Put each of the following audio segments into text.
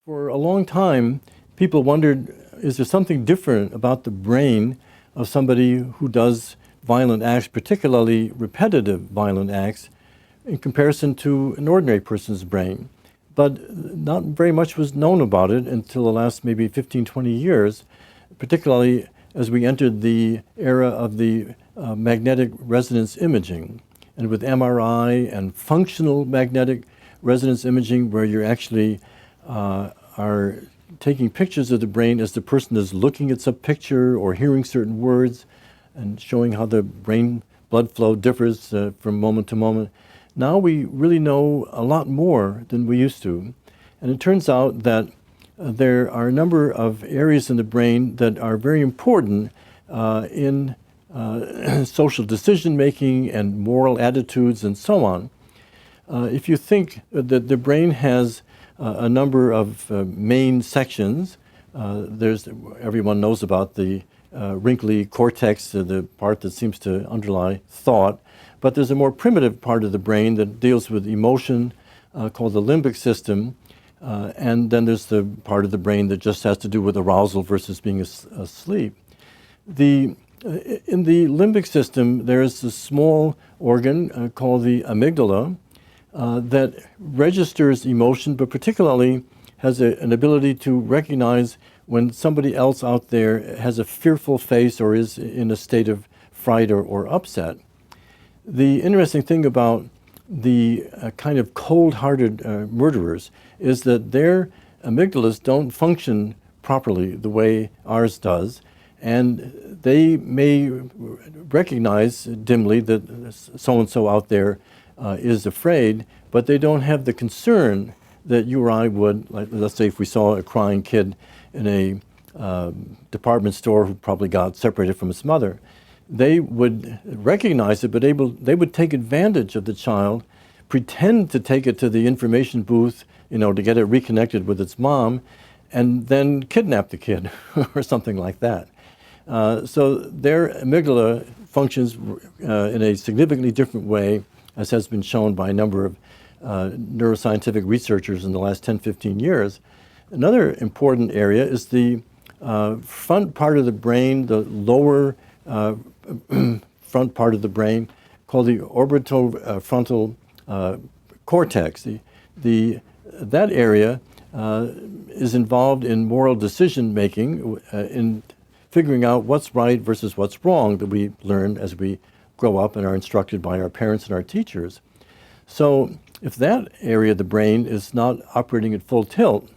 For a long time, people wondered, is there something different about the brain of somebody who does violent acts, particularly repetitive violent acts, in comparison to an ordinary person's brain? But not very much was known about it until the last maybe 15, 20 years, particularly as we entered the era of the magnetic resonance imaging. And with MRI and functional magnetic resonance imaging, where you're actually are taking pictures of the brain as the person is looking at some picture or hearing certain words and showing how the brain blood flow differs from moment to moment. Now we really know a lot more than we used to. And it turns out that there are a number of areas in the brain that are very important in social decision making and moral attitudes and so on. If you think that the brain has a number of main sections, everyone knows about the wrinkly cortex, the part that seems to underlie thought, but there's a more primitive part of the brain that deals with emotion called the limbic system, and then there's the part of the brain that just has to do with arousal versus being asleep. In the limbic system, there is a small organ called the amygdala that registers emotion, but particularly has an ability to recognize when somebody else out there has a fearful face or is in a state of fright or upset. The interesting thing about the kind of cold-hearted murderers is that their amygdalas don't function properly the way ours does, and they may recognize dimly that so-and-so out there is afraid, but they don't have the concern that you or I would. Like, let's say if we saw a crying kid in a department store who probably got separated from his mother, they would recognize it, but they would take advantage of the child, pretend to take it to the information booth, to get it reconnected with its mom, and then kidnap the kid or something like that. So their amygdala functions in a significantly different way, as has been shown by a number of neuroscientific researchers in the last 10, 15 years. Another important area is the front part of the brain, the lower front part of the brain, called the orbitofrontal cortex. That area is involved in moral decision making, in figuring out what's right versus what's wrong, that we learn as we grow up and are instructed by our parents and our teachers. So if that area of the brain is not operating at full tilt,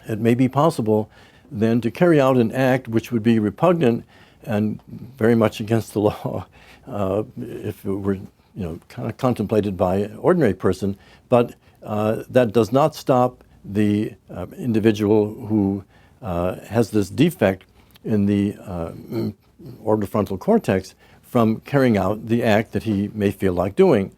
it may be possible then to carry out an act which would be repugnant and very much against the law if it were kind of contemplated by an ordinary person, but that does not stop the individual who has this defect in the orbitofrontal cortex from carrying out the act that he may feel like doing.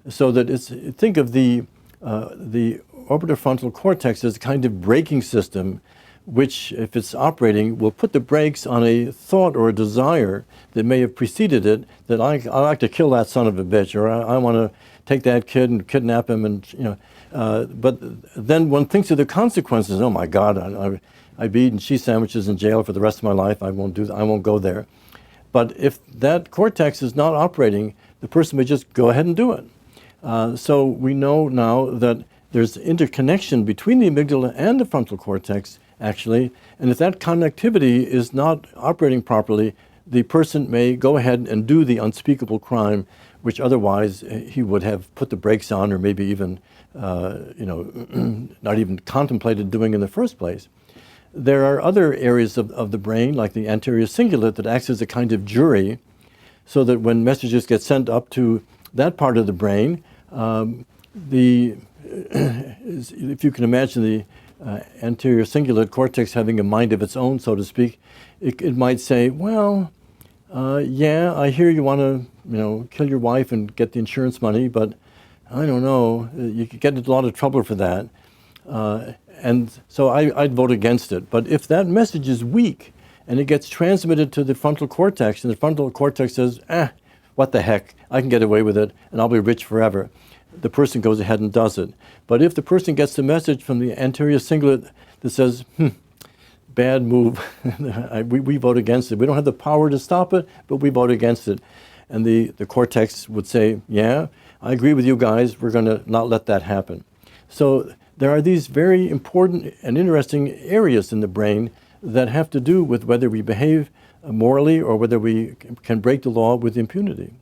So that think of the orbitofrontal cortex as a kind of braking system, which, if it's operating, will put the brakes on a thought or a desire that may have preceded it, that I like to kill that son of a bitch, or I want to take that kid and kidnap him, and but then one thinks of the consequences. Oh my God, I'd be eating cheese sandwiches in jail for the rest of my life. I won't go there. But if that cortex is not operating, the person may just go ahead and do it. So we know now that there's interconnection between the amygdala and the frontal cortex, actually, and if that connectivity is not operating properly, the person may go ahead and do the unspeakable crime, which otherwise he would have put the brakes on, or maybe even, not even contemplated doing in the first place. There are other areas of the brain, like the anterior cingulate, that acts as a kind of jury, so that when messages get sent up to that part of the brain, if you can imagine the anterior cingulate cortex having a mind of its own, so to speak, it might say, well, yeah, I hear you want to, kill your wife and get the insurance money, but I don't know, you could get into a lot of trouble for that. And so I'd vote against it. But if that message is weak and it gets transmitted to the frontal cortex, and the frontal cortex says, what the heck, I can get away with it and I'll be rich forever, the person goes ahead and does it. But if the person gets the message from the anterior cingulate that says, bad move, we vote against it. We don't have the power to stop it, but we vote against it. And the cortex would say, yeah, I agree with you guys, we're going to not let that happen. So there are these very important and interesting areas in the brain that have to do with whether we behave morally or whether we can break the law with impunity.